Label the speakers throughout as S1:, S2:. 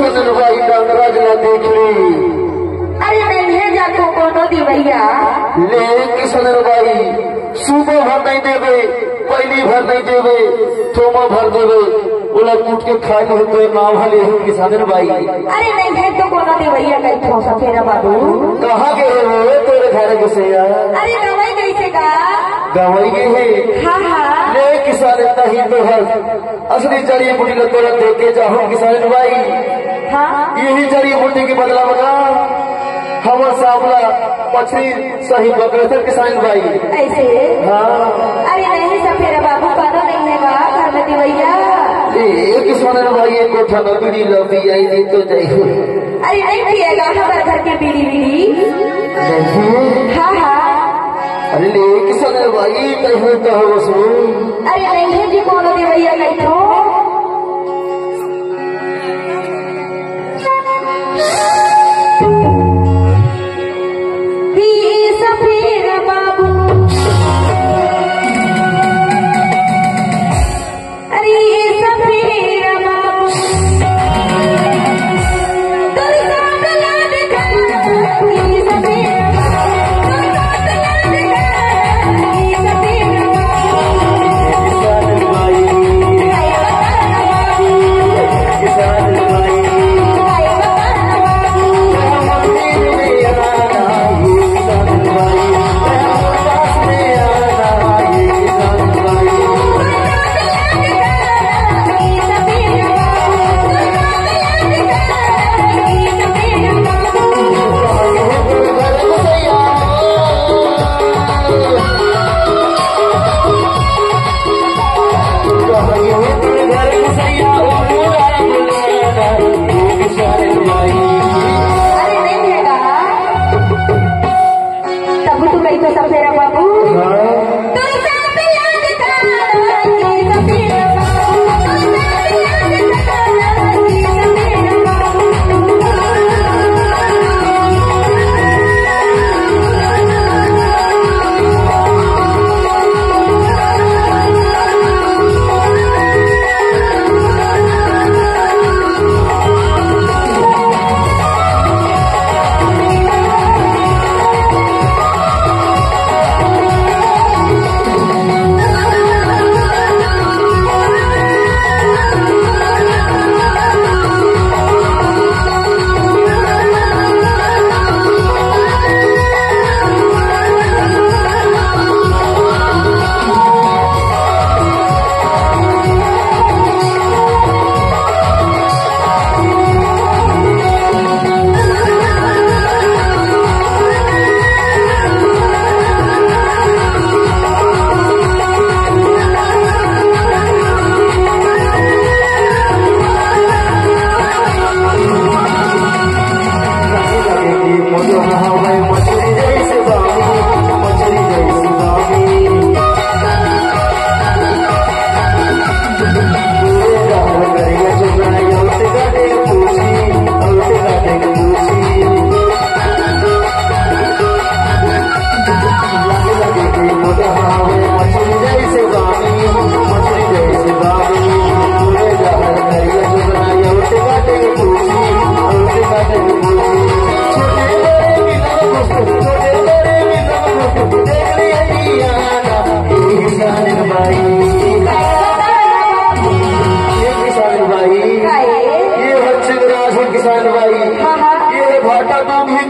S1: किशन भाई कांगराज ना देख ली।
S2: अरे नहीं है जाको कोनो दी भैया
S1: ले किशन भाई सुबह भर नहीं देवे, पहली भर नहीं देवे, थोमा भर देवे, बोला कूट के खाई हो तो नाम हले हो किसान भाई।
S2: अरे नहीं है तो कोनो दी भैया कहीं थोसा फेरा बाबू
S1: कहाँ गए हो तेरे घर के से यार?
S2: अरे दवाई कैसे का
S1: दवाई गए है।
S2: हाँ हाँ
S1: ले किसान नहीं तो हर असली जड़ी बूटी का तोड़ा दे के जाओ किसान भाई।
S2: हाँ
S1: यही जड़ी बूटी के बदला बना हमर सामला पछरी सही बकरतर किसान भाई।
S2: ऐसे
S1: हाँ
S2: अरे नहीं सब फेरा बाबू कोनो नहीं है का घर में दी भैया
S1: किसान भाई एक कोठा में बीड़ी लंबी आई नहीं तो नहीं।
S2: अरे नहीं पिएगा हमारे घर के बीड़ी बीड़ी हाँ हाँ
S1: अरे ले किसान भाई कहीं तो हो सुन।
S2: अरे नहीं है जी कोनो दी भैया कहीं तो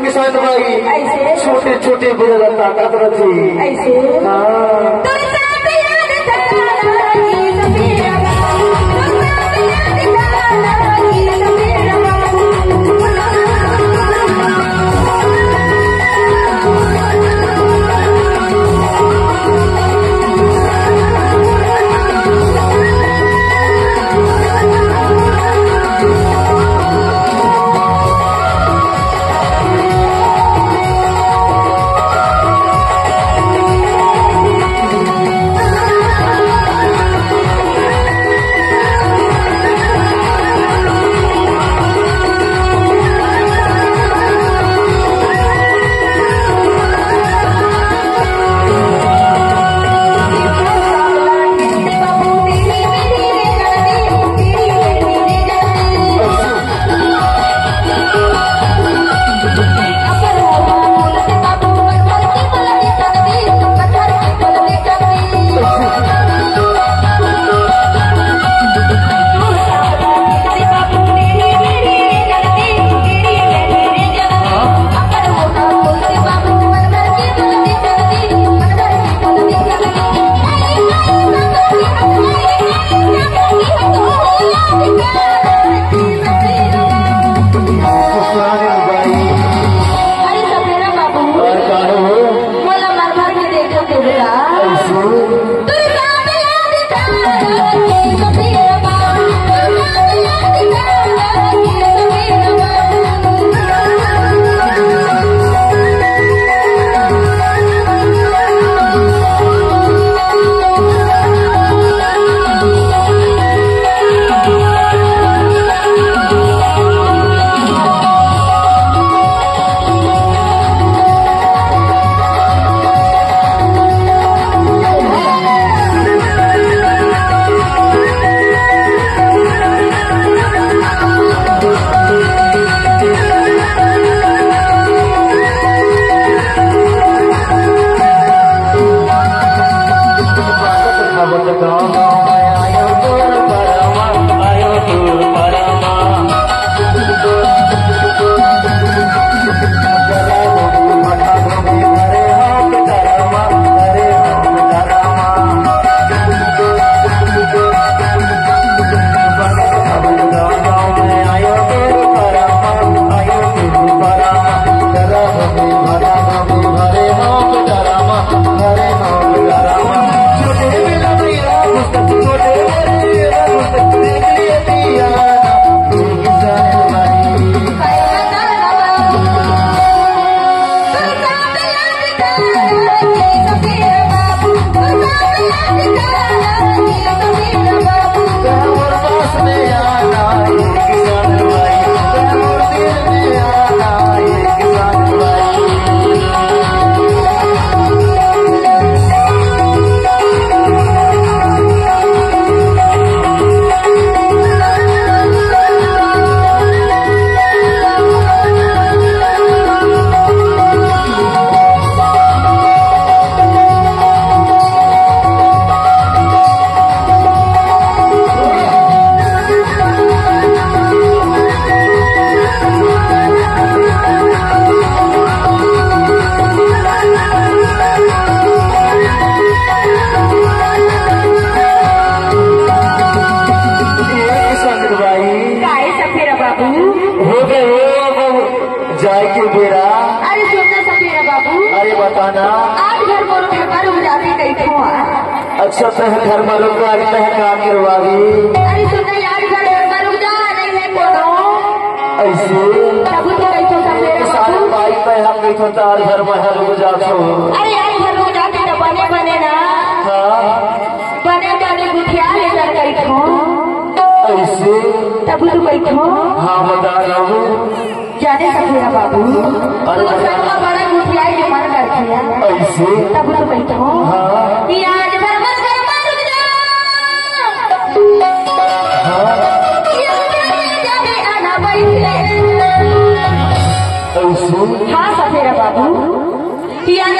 S1: किसान भाई छोटे छोटे बुरा ताकत रखी
S2: ऐसे हाँ
S1: जाए के बेरा।
S2: अरे सुनना सफेरा बाबू,
S1: अरे बताना।
S2: आज घर को घर जाते कहीं तो
S1: अच्छा तह घर में रुक आज तह काम करवागी।
S2: अरे सुनना यार घर में रुक जा नहीं है कोनो
S1: ऐसे
S2: बाबू तो कहीं तो सफेरा
S1: सारे भाई पे हम कहीं तो तार घर में रुक जाते हो।
S2: अरे यार घर रुक जाते तो बने बने ना।
S1: हाँ
S2: बने बने गुठिया ले कर कहीं तो
S1: ऐसे
S2: तब तो कहीं तो।
S1: हाँ बता रहा हूँ
S2: जाने सफेरा बाबू।
S1: अरे
S2: बड़ा गुठिया जो मन करती है
S1: ऐसे
S2: तब तो कहीं तो।
S1: हाँ
S2: यार घर में रुक जा।
S1: हाँ
S2: जाने आना बैठे
S1: ऐसे
S2: हाँ सफेरा बाबू। यार